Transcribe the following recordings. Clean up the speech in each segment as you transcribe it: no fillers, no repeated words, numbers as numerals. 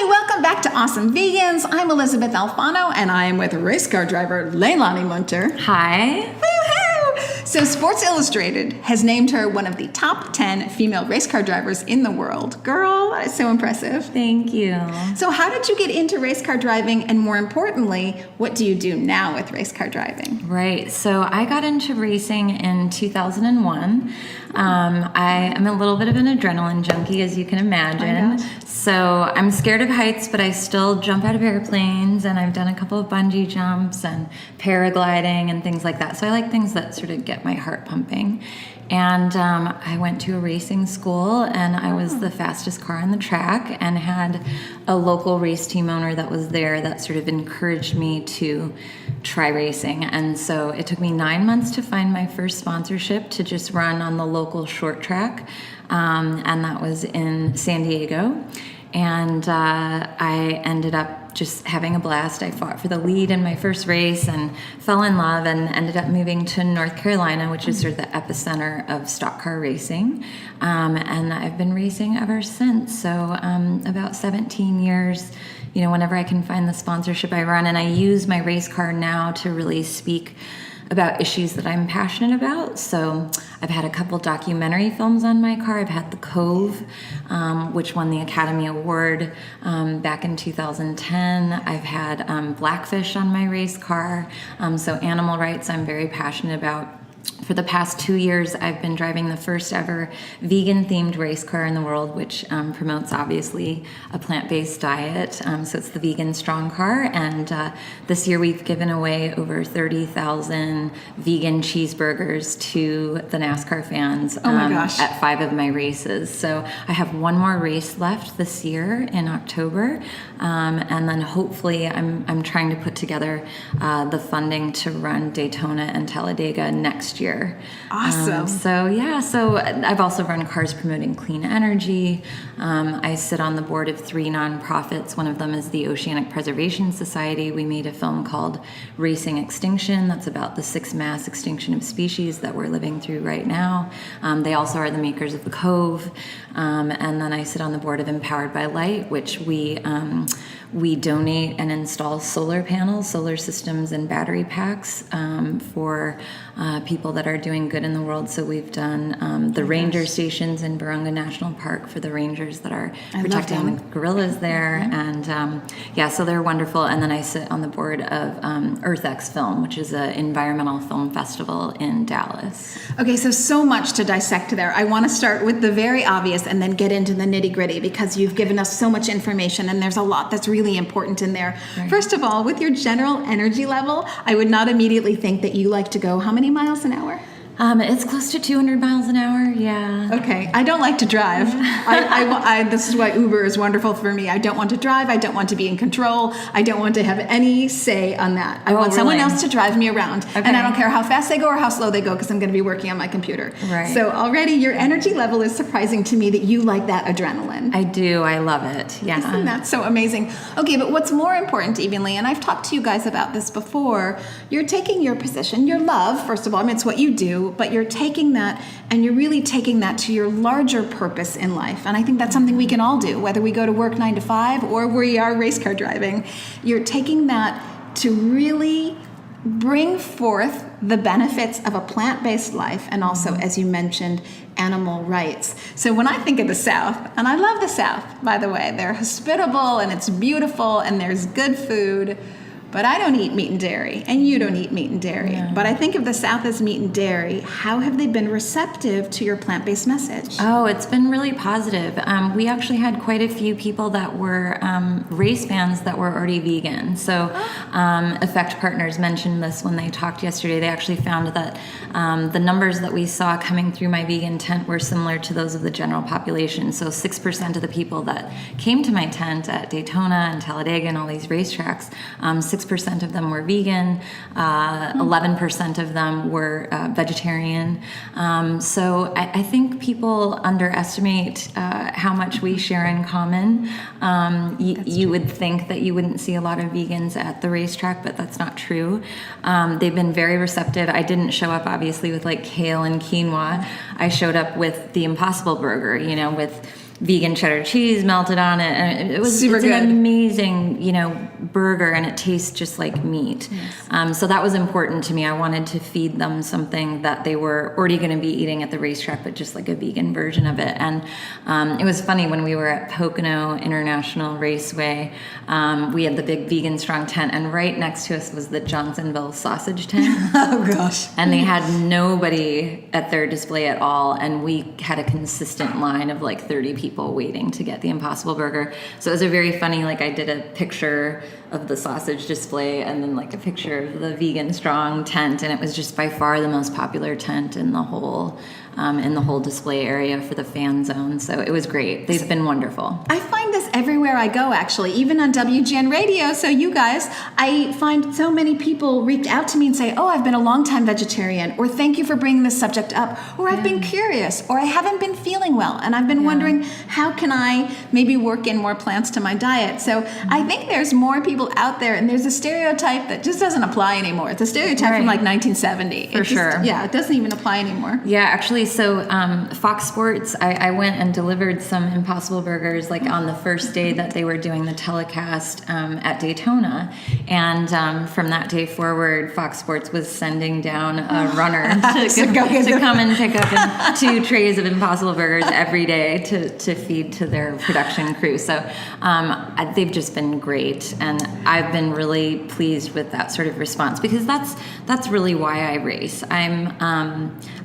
Welcome back to Awesome Vegans. I'm Elysabeth Alfano, and I am with Racecar driver Leilani Munter. Hi. Woo-hoo! So Sports Illustrated has named her one of the top 10 female racecar drivers in the world. Girl, that is so impressive. Thank you. So how did you get into racecar driving, and more importantly, what do you do now with racecar driving? Right. So I got into racing in 2001. I am a little bit of an adrenaline junkie, as you can imagine. So I'm scared of heights, but I still jump out of airplanes, and I've done a couple of bungee jumps and paragliding and things like that. So I like things that sort of get my heart pumping. And I went to a racing school, and I was the fastest car on the track, and had a local race team owner that was there that sort of encouraged me to try racing. And so it took me 9 months to find my first sponsorship to just run on the local short track, and that was in San Diego. And I ended up just having a blast. I fought for the lead in my first race and fell in love, and ended up moving to North Carolina, which is sort of the epicenter of stock car racing. And I've been racing ever since. So about 17 years. You know, whenever I can find the sponsorship, I run, and I use my race car now to really speak about issues that I'm passionate about. So I've had a couple documentary films on my car. I've had The Cove, which won the Academy Award back in 2010. I've had Blackfish on my race car. So animal rights I'm very passionate about. For the past 2 years, I've been driving the first ever vegan-themed race car in the world, which promotes, obviously, a plant-based diet. So it's the Vegan Strong Car, and this year we've given away over 30,000 vegan cheeseburgers to the NASCAR fans at 5 of my races. So I have one more race left this year in October, and then hopefully I'm trying to put together the funding to run Daytona and Talladega next year. Awesome. So I've also run cars promoting clean energy. I sit on the board of 3 nonprofits. One of them is the Oceanic Preservation Society. We made a film called Racing Extinction that's about the 6 mass extinction of species that we're living through right now. They also are the makers of The Cove. And then I sit on the board of Empowered by Light, which we donate and install solar panels, solar systems, and battery packs for people that are doing good in the world. So we've done the ranger stations in Virunga National Park for the rangers that are protecting the gorillas there. Mm-hmm. And so they're wonderful. And then I sit on the board of EarthX Film, which is an environmental film festival in Dallas. Okay, so much to dissect there. I want to start with the very obvious and then get into the nitty-gritty, because you've given us so much information, and there's a lot that's really important in there. Right. First of all, with your general energy level, I would not immediately think that you like to go how many miles an hour? It's close to 200 miles an hour, yeah. Okay, I don't like to drive. This is why Uber is wonderful for me. I don't want to drive. I don't want to be in control. I don't want to have any say on that. I want someone else to drive me around. Okay. And I don't care how fast they go or how slow they go, because I'm going to be working on my computer. Right. So already your energy level is surprising to me that you like that adrenaline. I do. I love it. Yeah. Isn't that so amazing? Okay, but what's more important, evenly, and I've talked to you guys about this before, you're taking your position, your love, first of all, I mean, it's what you do, but you're taking that, and you're really taking that to your larger purpose in life. And I think that's something we can all do, whether we go to work 9 to 5 or we are race car driving. You're taking that to really bring forth the benefits of a plant-based life, and also, as you mentioned, animal rights. So when I think of the South, and I love the South, by the way, they're hospitable and it's beautiful and there's good food, but I don't eat meat and dairy, and you don't eat meat and dairy. Yeah. But I think of the South as meat and dairy. How have they been receptive to your plant-based message? Oh, it's been really positive. We actually had quite a few people that were race fans that were already vegan. So Effect Partners mentioned this when they talked yesterday. They actually found that the numbers that we saw coming through my vegan tent were similar to those of the general population. So 6% of the people that came to my tent at Daytona and Talladega and all these racetracks, 6% of them were vegan, 11% of them were vegetarian. So I think people underestimate how much we share in common. You would think that you wouldn't see a lot of vegans at the racetrack, but that's not true. They've been very receptive. I didn't show up, obviously, with like kale and quinoa. I showed up with the Impossible Burger, with vegan cheddar cheese melted on it, and it was Super it's good. an amazing, burger, and it tastes just like meat. Yes. So that was important to me. I wanted to feed them something that they were already going to be eating at the racetrack, but just like a vegan version of it. And it was funny when we were at Pocono International Raceway, we had the big vegan strong tent, and right next to us was the Johnsonville sausage tent. Oh gosh. And they had nobody at their display at all, and we had a consistent line of like 30 people waiting to get the Impossible Burger. So it was a very funny, like I did a picture of the sausage display and then like a picture of the vegan strong tent, and it was just by far the most popular tent in the whole display area for the fan zone. So it was great. They've been wonderful. I find this everywhere I go, actually, even on WGN Radio. So you guys, I find so many people reach out to me and say, oh, I've been a long-time vegetarian, or thank you for bringing this subject up, or I've been curious, or I haven't been feeling well, and I've been wondering, how can I maybe work in more plants to my diet? So I think there's more people out there, and there's a stereotype that just doesn't apply anymore. It's a stereotype from like 1970. For sure. Yeah, it doesn't even apply anymore. Yeah, actually, so Fox Sports, I went and delivered some Impossible Burgers like on the first day that they were doing the telecast at Daytona. And from that day forward, Fox Sports was sending down a runner to come and pick up 2 trays of Impossible Burgers every day to feed to their production crew. So they've just been great. And I've been really pleased with that sort of response, because that's really why I race. I'm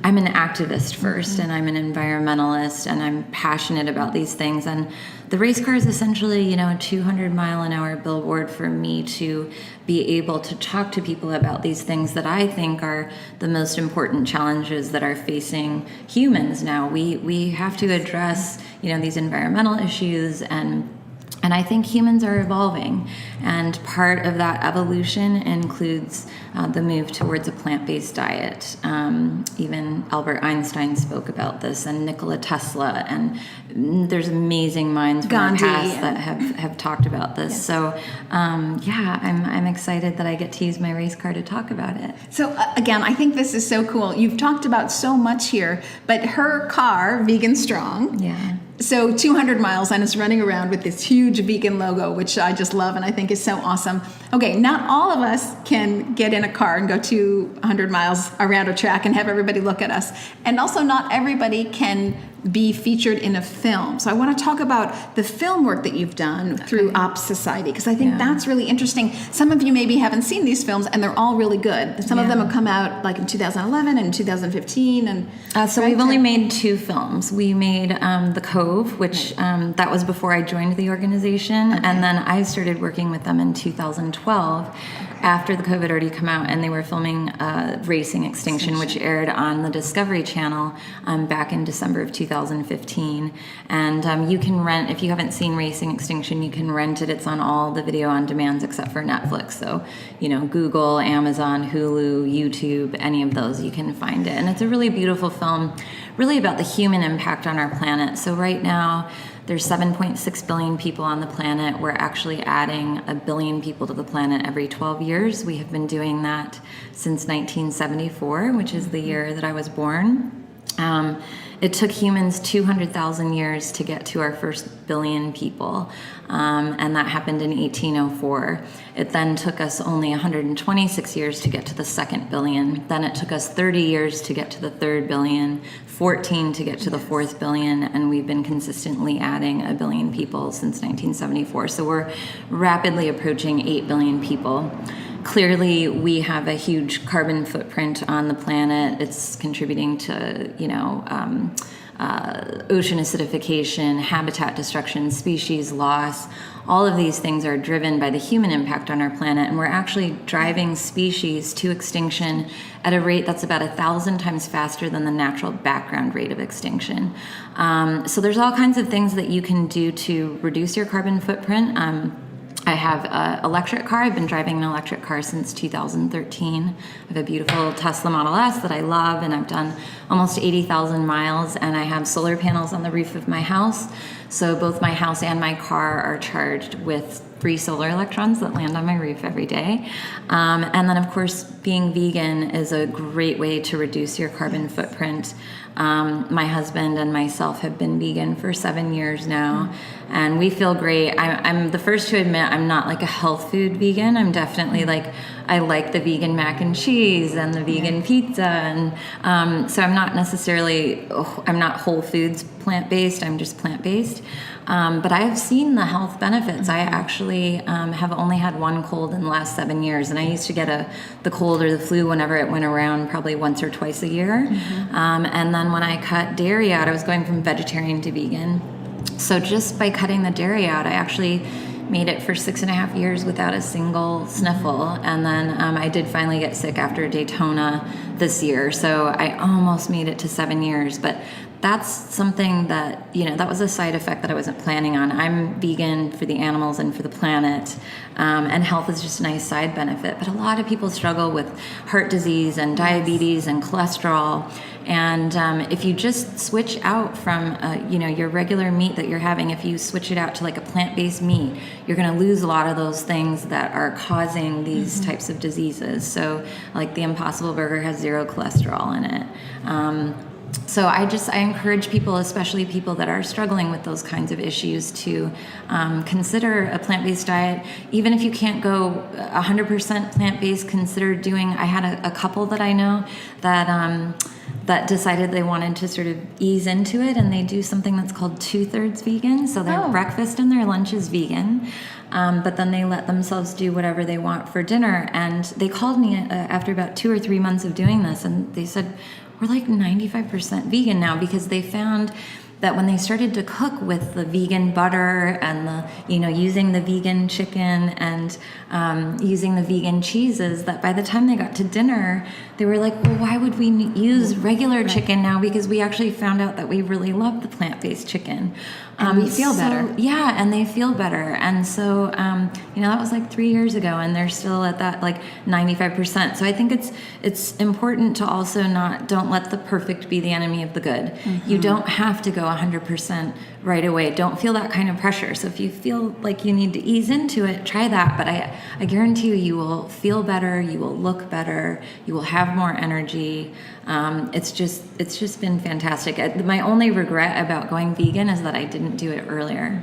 an activist first, and I'm an environmentalist, and I'm passionate about these things. And the race car is essentially, a 200-mile-an-hour billboard for me to be able to talk to people about these things that I think are the most important challenges that are facing humans now. We have to address, these environmental issues, and I think humans are evolving, and part of that evolution includes the move towards a plant-based diet. Even Albert Einstein spoke about this, and Nikola Tesla, and there's amazing minds from our past that have talked about this. Yes. So, I'm excited that I get to use my race car to talk about it. So again, I think this is so cool. You've talked about so much here, but her car, Vegan Strong. Yeah. So 200 miles, and it's running around with this huge vegan logo, which I just love and I think is so awesome. Okay, not all of us can get in a car and go 200 miles around a track and have everybody look at us. And also not everybody can be featured in a film. So I want to talk about the film work that you've done through Ops Society, because I think that's really interesting. Some of you maybe haven't seen these films, and they're all really good. Some of them have come out like in 2011 and 2015. And so we've only made 2 films. We made The Cove, which that was before I joined the organization, and then I started working with them in 2012 after The Cove had already come out, and they were filming Racing Extinction, which aired on the Discovery Channel back in December of 2015. And you can rent, if you haven't seen Racing Extinction, you can rent it. It's on all the video on demands except for Netflix. So, Google, Amazon, Hulu, YouTube, any of those, you can find it. And it's a really beautiful film, really about the human impact on our planet. So right now, there's 7.6 billion people on the planet. We're actually adding 1 billion people to the planet every 12 years. We have been doing that since 1974, which is the year that I was born. It took humans 200,000 years to get to our first 1 billion people, and that happened in 1804. It then took us only 126 years to get to the second billion. Then it took us 30 years to get to the third billion, 14 to get to the fourth billion, and we've been consistently adding 1 billion people since 1974. So we're rapidly approaching 8 billion people. Clearly, we have a huge carbon footprint on the planet. It's contributing to, ocean acidification, habitat destruction, species loss. All of these things are driven by the human impact on our planet, and we're actually driving species to extinction at a rate that's about 1,000 times faster than the natural background rate of extinction. So there's all kinds of things that you can do to reduce your carbon footprint. I have an electric car. I've been driving an electric car since 2013. I have a beautiful Tesla Model S that I love, and I've done almost 80,000 miles, and I have solar panels on the roof of my house. So both my house and my car are charged with free solar electrons that land on my roof every day. And then, of course, being vegan is a great way to reduce your carbon footprint. My husband and myself have been vegan for 7 years now, and we feel great. I'm the first to admit I'm not like a health food vegan. I'm definitely like, I like the vegan mac and cheese and the vegan pizza, and so I'm not necessarily, I'm not whole foods plant-based, I'm just plant-based. But I have seen the health benefits. I actually have only had one cold in the last 7 years, and I used to get the cold or the flu whenever it went around, probably once or twice a year. And then when I cut dairy out, I was going from vegetarian to vegan. So just by cutting the dairy out, I actually made it for 6.5 years without a single sniffle. And then I did finally get sick after Daytona this year. So I almost made it to 7 years. But that's something that, that was a side effect that I wasn't planning on. I'm vegan for the animals and for the planet. And health is just a nice side benefit. But a lot of people struggle with heart disease and diabetes and cholesterol. And if you just switch out from, your regular meat that you're having, if you switch it out to like a plant-based meat, you're going to lose a lot of those things that are causing these types of diseases. So like the Impossible Burger has 0 cholesterol in it. So I encourage people, especially people that are struggling with those kinds of issues, to consider a plant-based diet. Even if you can't go 100% plant-based, consider doing, I had a couple that I know that decided they wanted to sort of ease into it, and they do something that's called 2/3 vegan. So their breakfast and their lunch is vegan, but then they let themselves do whatever they want for dinner. And they called me after about 2 or 3 months of doing this, and they said, we're like 95% vegan now, because they found that when they started to cook with the vegan butter and using the vegan chicken and using the vegan cheeses, that by the time they got to dinner, they were like, well, why would we use regular chicken now? Because we actually found out that we really love the plant-based chicken. And we feel better. Yeah, and they feel better. And so, that was like 3 years ago, and they're still at that like 95%. So I think it's important to also don't let the perfect be the enemy of the good. You don't have to go 100% right away. Don't feel that kind of pressure. So if you feel like you need to ease into it, try that. But I guarantee you will feel better. You will look better. You will have more energy. It's just been fantastic. My only regret about going vegan is that I didn't do it earlier.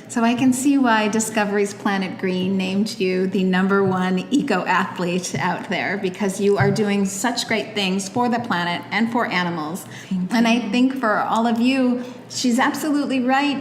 So I can see why Discovery's Planet Green named you the #1 eco-athlete out there, because you are doing such great things for the planet and for animals. And I think for all of you, she's absolutely right.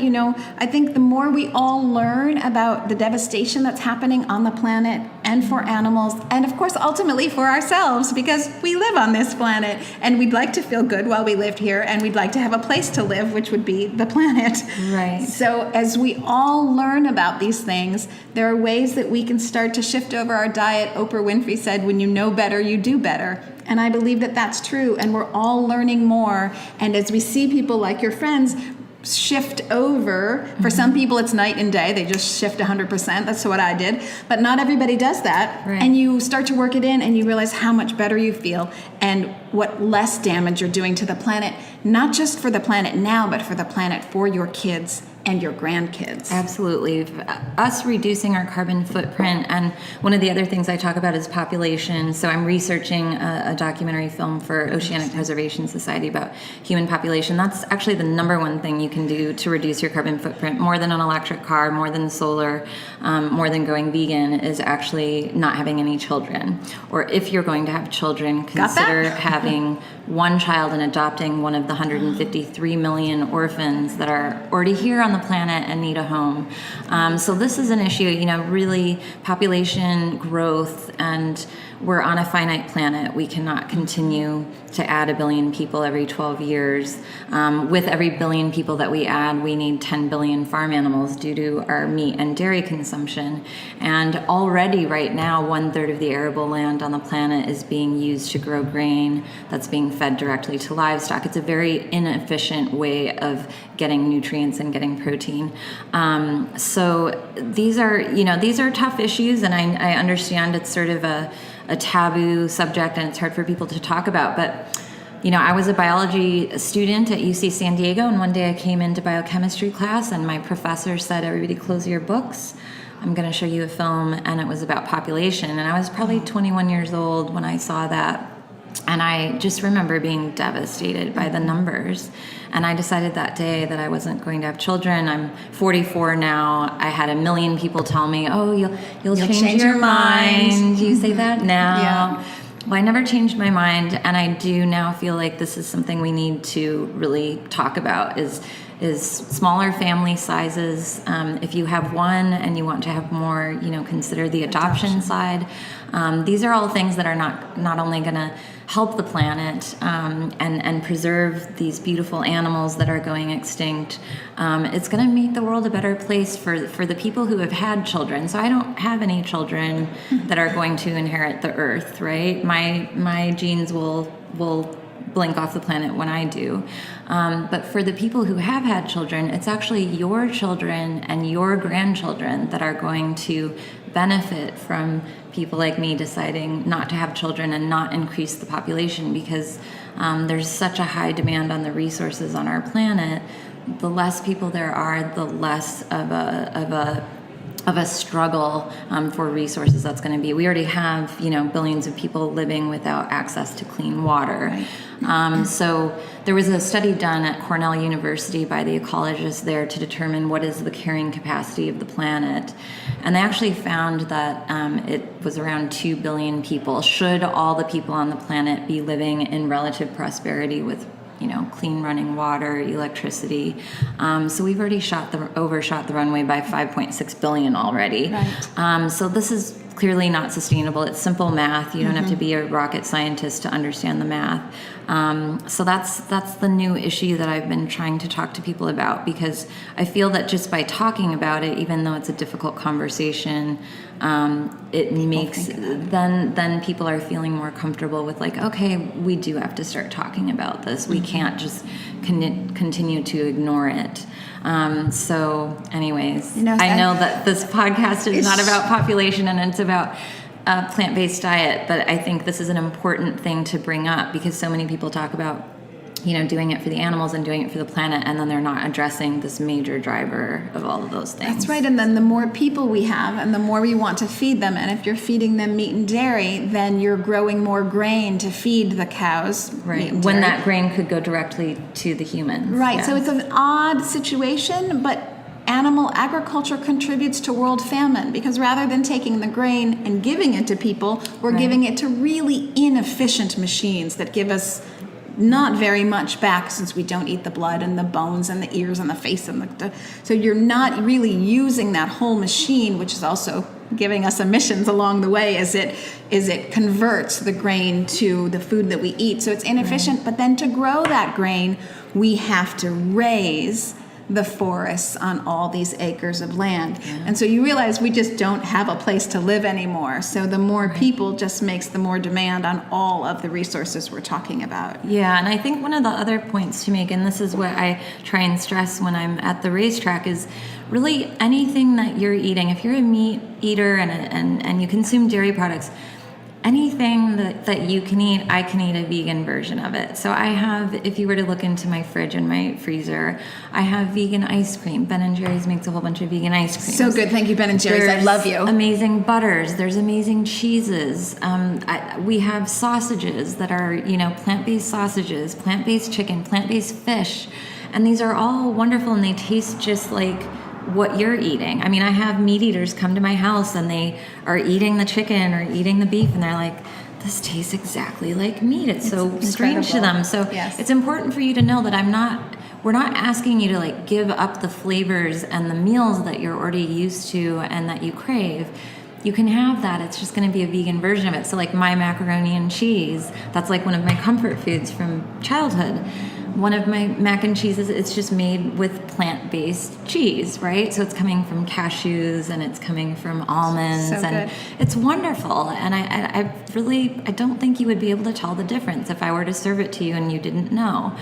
I think the more we all learn about the devastation that's happening on the planet and for animals, and of course ultimately for ourselves, because we live on this planet and we'd like to feel good while we lived here, and we'd like to have a place to live, which would be the planet. Right. So as we all learn about these things, there are ways that we can start to shift over our diet. Oprah Winfrey said, when you know better, you do better. And I believe that that's true, and we're all learning more. And as we see people like your friends shift over, for some people it's night and day, they just shift 100%, that's what I did, but not everybody does that. Right. And you start to work it in, and you realize how much better you feel and what less damage you're doing to the planet, not just for the planet now, but for the planet for your kids and your grandkids. Absolutely. Us reducing our carbon footprint, and one of the other things I talk about is population. So I'm researching a documentary film for Oceanic Preservation Society about human population. That's actually the #1 thing you can do to reduce your carbon footprint, more than an electric car, more than solar, more than going vegan, is actually not having any children. Or if you're going to have children, consider having one child and adopting one of the 153 million orphans that are already here on the planet and need a home. So this is an issue, really population growth, and we're on a finite planet. We cannot continue to add 1 billion people every 12 years. With every 1 billion people that we add, we need 10 billion farm animals due to our meat and dairy consumption. And already right now, 1/3 of the arable land on the planet is being used to grow grain that's being fed directly to livestock. It's a very inefficient way of getting nutrients and getting protein. So these are tough issues, and I understand it's sort of a taboo subject and it's hard for people to talk about, but I was a biology student at UC San Diego, and one day I came into biochemistry class, and my professor said, "Everybody close your books. I'm going to show you a film," and it was about population. And I was probably 21 years old when I saw that. And I just remember being devastated by the numbers. And I decided that day that I wasn't going to have children. I'm 44 now. I had a million people tell me, "Oh, you'll change your mind. You say that now." Yeah. Well, I never changed my mind, and I do now feel like this is something we need to really talk about, is smaller family sizes. If you have one and you want to have more, consider the adoption side. These are all things that are not only going to help the planet and preserve these beautiful animals that are going extinct. It's going to make the world a better place for the people who have had children. So I don't have any children that are going to inherit the earth, right? My genes will blink off the planet when I do. But for the people who have had children, it's actually your children and your grandchildren that are going to benefit from people like me deciding not to have children and not increase the population, because there's such a high demand on the resources on our planet. The less people there are, the less of a struggle for resources that's going to be. We already have, billions of people living without access to clean water. Right. So there was a study done at Cornell University by the ecologists there to determine what is the carrying capacity of the planet. And they actually found that it was around 2 billion people. Should all the people on the planet be living in relative prosperity with clean running water, electricity. So we've already overshot the runway by 5.6 billion already. Right. So this is clearly not sustainable. It's simple math. You don't have to be a rocket scientist to understand the math. So that's the new issue that I've been trying to talk to people about, because I feel that just by talking about it, even though it's a difficult conversation, it makes then people are feeling more comfortable with, like, okay, we do have to start talking about this. We can't just continue to ignore it. So anyways, I know that this podcast is not about population, and it's about a plant-based diet, but I think this is an important thing to bring up, because so many people talk about doing it for the animals and doing it for the planet, and then they're not addressing this major driver of all of those things. That's right. And then the more people we have and the more we want to feed them, and if you're feeding them meat and dairy, then you're growing more grain to feed the cows. Right. When that grain could go directly to the humans. Right. Yes. So it's an odd situation, but animal agriculture contributes to world famine, because rather than taking the grain and giving it to people, we're giving it to really inefficient machines that give us not very much back, since we don't eat the blood and the bones and the ears and the face and so you're not really using that whole machine, which is also giving us emissions along the way as it converts the grain to the food that we eat. So it's inefficient. Right. But then to grow that grain, we have to raise the forests on all these acres of land. Yeah. And so you realize we just don't have a place to live anymore. So the more people just makes the more demand on all of the resources we're talking about. Yeah, and I think one of the other points to make, and this is what I try and stress when I'm at the racetrack, is really anything that you're eating. If you're a meat eater and you consume dairy products, anything that you can eat, I can eat a vegan version of it. So I have, if you were to look into my fridge and my freezer, I have vegan ice cream. Ben & Jerry's makes a whole bunch of vegan ice cream. So good. Thank you, Ben & Jerry's. I love you. Amazing butters. There's amazing cheeses. We have sausages that are, plant-based sausages, plant-based chicken, plant-based fish. And these are all wonderful, and they taste just like what you're eating. I mean, I have meat eaters come to my house and they are eating the chicken or eating the beef, and they're like, this tastes exactly like meat. It's so strange to them. So yes. It's important for you to know that we're not asking you to like give up the flavors and the meals that you're already used to and that you crave. You can have that. It's just going to be a vegan version of it. So like my macaroni and cheese, that's like one of my comfort foods from childhood. One of my mac and cheeses, it's just made with plant-based cheese, right? So it's coming from cashews and it's coming from almonds, so and good. It's wonderful. And I don't think you would be able to tell the difference if I were to serve it to you and you didn't know.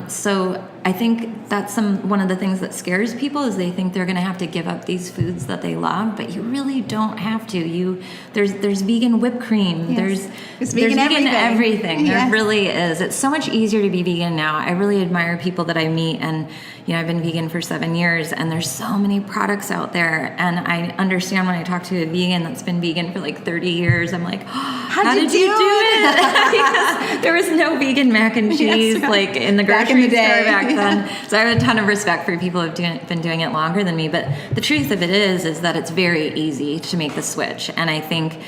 So I think that's one of the things that scares people is they think they're going to have to give up these foods that they love, but you really don't have to. There's vegan whipped cream. Yes. There's vegan everything. Yes. There really is. It's so much easier to be vegan now. I really admire people that I meet, and I've been vegan for 7 years, and there's so many products out there. And I understand when I talk to a vegan that's been vegan for like 30 years, I'm like, how did you do it? Because there was no vegan mac and cheese like in the grocery store back then. So I have a ton of respect for people who've been doing it longer than me. But the truth of it is that it's very easy to make the switch. And I think,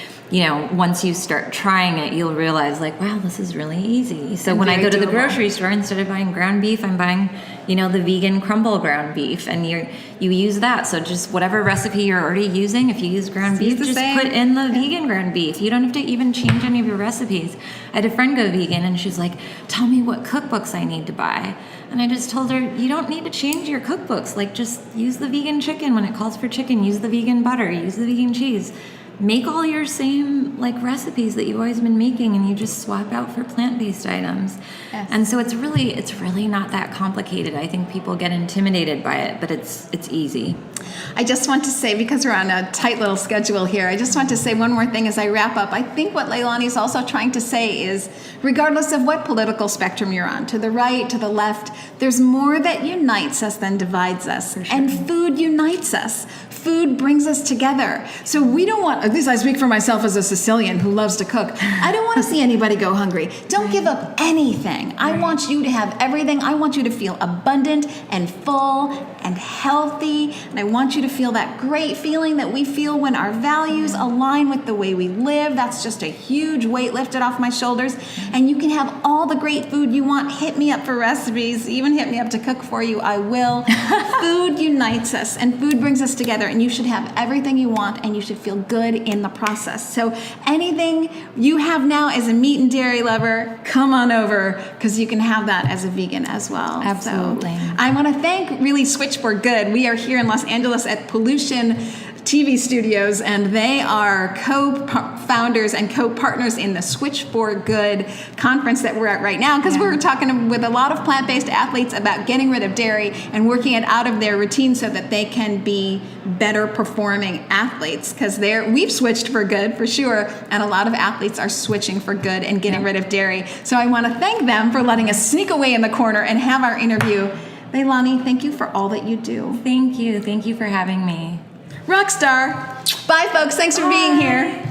once you start trying it, you'll realize like, wow, this is really easy. So when I go to the grocery store, instead of buying ground beef, I'm buying, the vegan crumble ground beef, and you use that. So just whatever recipe you're already using, if you use ground beef, just put in the vegan ground beef. You don't have to even change any of your recipes. I had a friend go vegan, and she's like, tell me what cookbooks I need to buy. And I just told her, you don't need to change your cookbooks. Like, just use the vegan chicken when it calls for chicken. Use the vegan butter. Use the vegan cheese. Make all your same recipes that you've always been making, and you just swap out for plant-based items. Yes. And so it's really not that complicated. I think people get intimidated by it, but it's easy. I just want to say, because we're on a tight little schedule here, I just want to say one more thing as I wrap up. I think what Leilani is also trying to say is, regardless of what political spectrum you're on, to the right, to the left, there's more that unites us than divides us. Sure. And food unites us. Food brings us together. So we don't want, at least I speak for myself as a Sicilian who loves to cook, I don't want to see anybody go hungry. Don't give up anything. I want you to have everything. I want you to feel abundant and full and healthy. And I want you to feel that great feeling that we feel when our values align with the way we live. That's just a huge weight lifted off my shoulders. And you can have all the great food you want. Hit me up for recipes. Even hit me up to cook for you. I will. Food unites us, and food brings us together. And you should have everything you want, and you should feel good in the process. So anything you have now as a meat and dairy lover, come on over, because you can have that as a vegan as well. Absolutely. So I want to thank really Switch for Good. We are here in Los Angeles at Pollution TV Studios, and they are co-founders and co-partners in the Switch for Good conference that we're at right now, because we're talking with a lot of plant-based athletes about getting rid of dairy and working it out of their routine so that they can be better performing athletes, because we've switched for good for sure, and a lot of athletes are switching for good and getting rid of dairy. So I want to thank them for letting us sneak away in the corner and have our interview. Leilani, thank you for all that you do. Thank you for having me. Rockstar. Bye, folks. Thanks for being here.